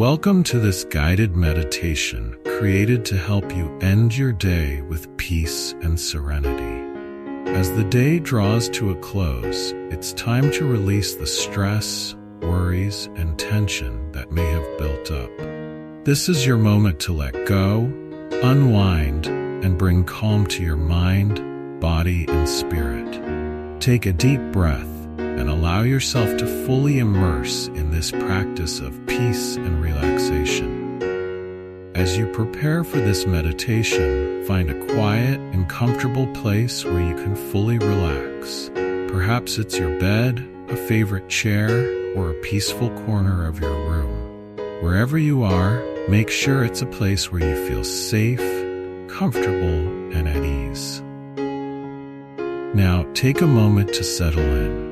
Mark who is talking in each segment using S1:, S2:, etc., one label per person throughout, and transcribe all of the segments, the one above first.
S1: Welcome to this guided meditation created to help you end your day with peace and serenity. As the day draws to a close, it's time to release the stress, worries, and tension that may have built up. This is your moment to let go, unwind, and bring calm to your mind, body, and spirit. Take a deep breath and allow yourself to fully immerse in this practice of peace and relaxation. As you prepare for this meditation, find a quiet and comfortable place where you can fully relax. Perhaps it's your bed, a favorite chair, or a peaceful corner of your room. Wherever you are, make sure it's a place where you feel safe, comfortable, and at ease. Now, take a moment to settle in.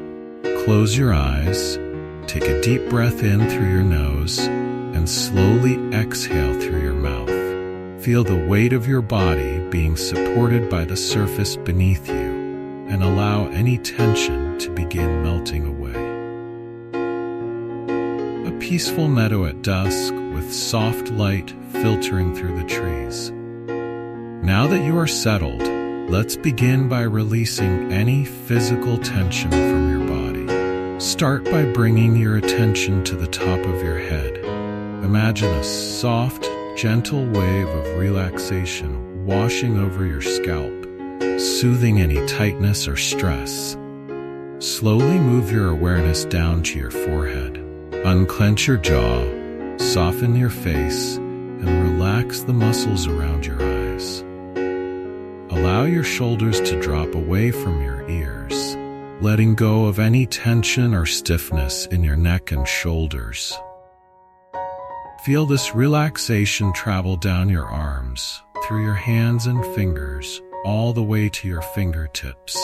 S1: Close your eyes, take a deep breath in through your nose, and slowly exhale through your mouth. Feel the weight of your body being supported by the surface beneath you, and allow any tension to begin melting away. A peaceful meadow at dusk with soft light filtering through the trees. Now that you are settled, let's begin by releasing any physical tension from your body. Start by bringing your attention to the top of your head. Imagine a soft, gentle wave of relaxation washing over your scalp, soothing any tightness or stress. Slowly move your awareness down to your forehead. Unclench your jaw, soften your face, and relax the muscles around your eyes. Allow your shoulders to drop away from your ears, letting go of any tension or stiffness in your neck and shoulders. Feel this relaxation travel down your arms, through your hands and fingers, all the way to your fingertips.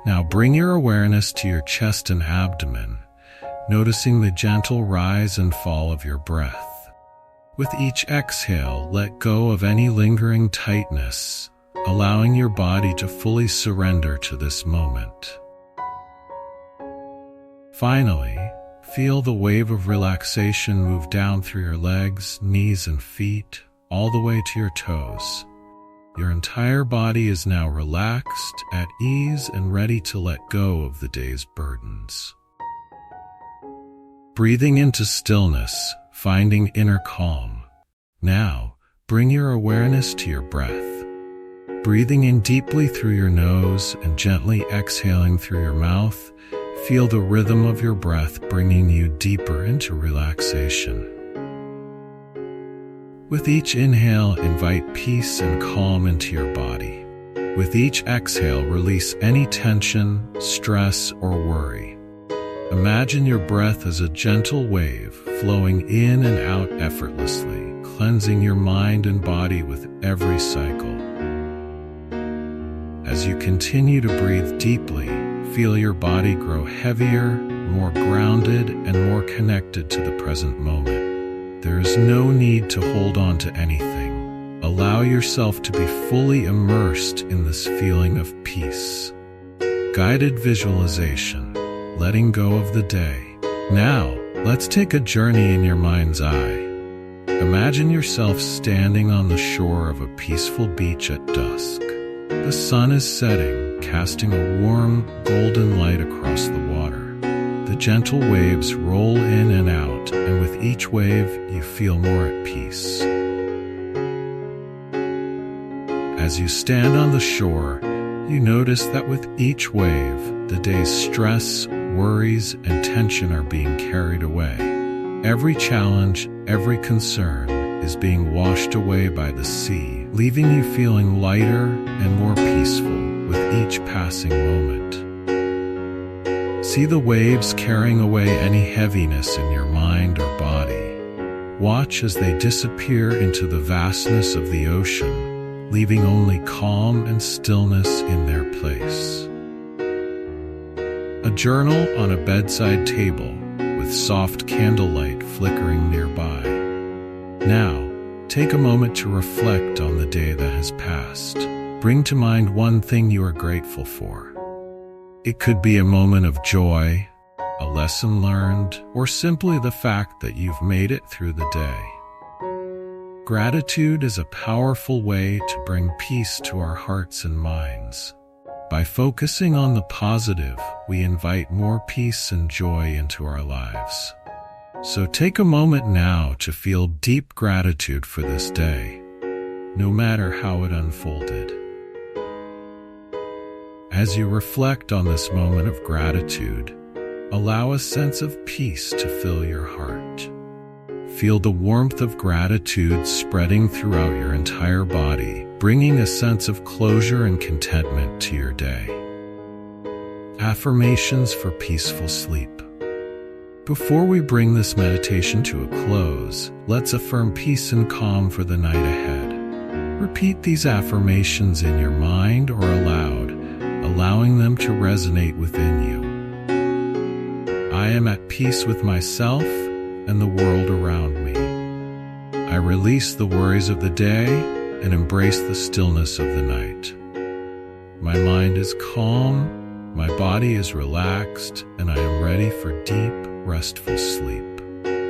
S1: Now bring your awareness to your chest and abdomen, noticing the gentle rise and fall of your breath. With each exhale, let go of any lingering tightness, allowing your body to fully surrender to this moment. Finally, feel the wave of relaxation move down through your legs, knees, and feet, all the way to your toes. Your entire body is now relaxed, at ease, and ready to let go of the day's burdens. Breathing into stillness, finding inner calm. Now, bring your awareness to your breath. Breathing in deeply through your nose and gently exhaling through your mouth, feel the rhythm of your breath bringing you deeper into relaxation. With each inhale, invite peace and calm into your body. With each exhale, release any tension, stress, or worry. Imagine your breath as a gentle wave flowing in and out effortlessly, cleansing your mind and body with every cycle. As you continue to breathe deeply, feel your body grow heavier, more grounded, and more connected to the present moment. There is no need to hold on to anything. Allow yourself to be fully immersed in this feeling of peace. Guided visualization, letting go of the day. Now, let's take a journey in your mind's eye. Imagine yourself standing on the shore of a peaceful beach at dusk. The sun is setting, casting a warm, golden light across the water. The gentle waves roll in and out, and with each wave, you feel more at peace. As you stand on the shore, you notice that with each wave, the day's stress, worries, and tension are being carried away. Every challenge, every concern is being washed away by the sea, leaving you feeling lighter and more peaceful with each passing moment. See the waves carrying away any heaviness in your mind or body. Watch as they disappear into the vastness of the ocean, leaving only calm and stillness in their place. A journal on a bedside table with soft candlelight flickering nearby. Now, take a moment to reflect on the day that has passed. Bring to mind one thing you are grateful for. It could be a moment of joy, a lesson learned, or simply the fact that you've made it through the day. Gratitude is a powerful way to bring peace to our hearts and minds. By focusing on the positive, we invite more peace and joy into our lives. So take a moment now to feel deep gratitude for this day, no matter how it unfolded. As you reflect on this moment of gratitude, allow a sense of peace to fill your heart. Feel the warmth of gratitude spreading throughout your entire body, bringing a sense of closure and contentment to your day. Affirmations for peaceful sleep. Before we bring this meditation to a close, let's affirm peace and calm for the night ahead. Repeat these affirmations in your mind or aloud, allowing them to resonate within you. I am at peace with myself and the world around me. I release the worries of the day and embrace the stillness of the night. My mind is calm, my body is relaxed, and I am ready for deep, restful sleep.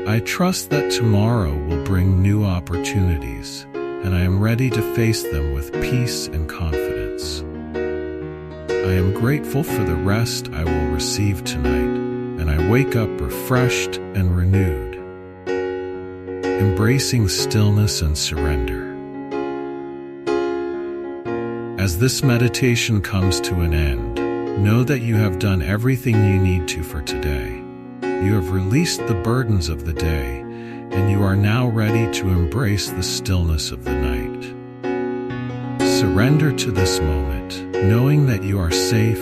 S1: I trust that tomorrow will bring new opportunities, and I am ready to face them with peace and confidence. I am grateful for the rest I will receive tonight, and I wake up refreshed and renewed. Embracing stillness and surrender. As this meditation comes to an end, know that you have done everything you need to for today. You have released the burdens of the day, and you are now ready to embrace the stillness of the night. Surrender to this moment, knowing that you are safe,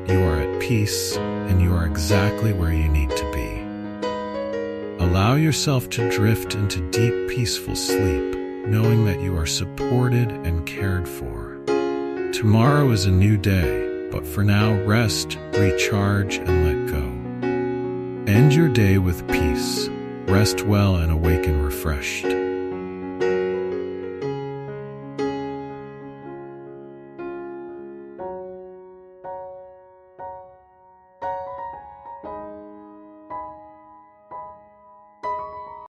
S1: you are at peace, and you are exactly where you need to be. Allow yourself to drift into deep, peaceful sleep, knowing that you are supported and cared for. Tomorrow is a new day, but for now, rest, recharge, and let go. End your day with peace, rest well, and awaken refreshed.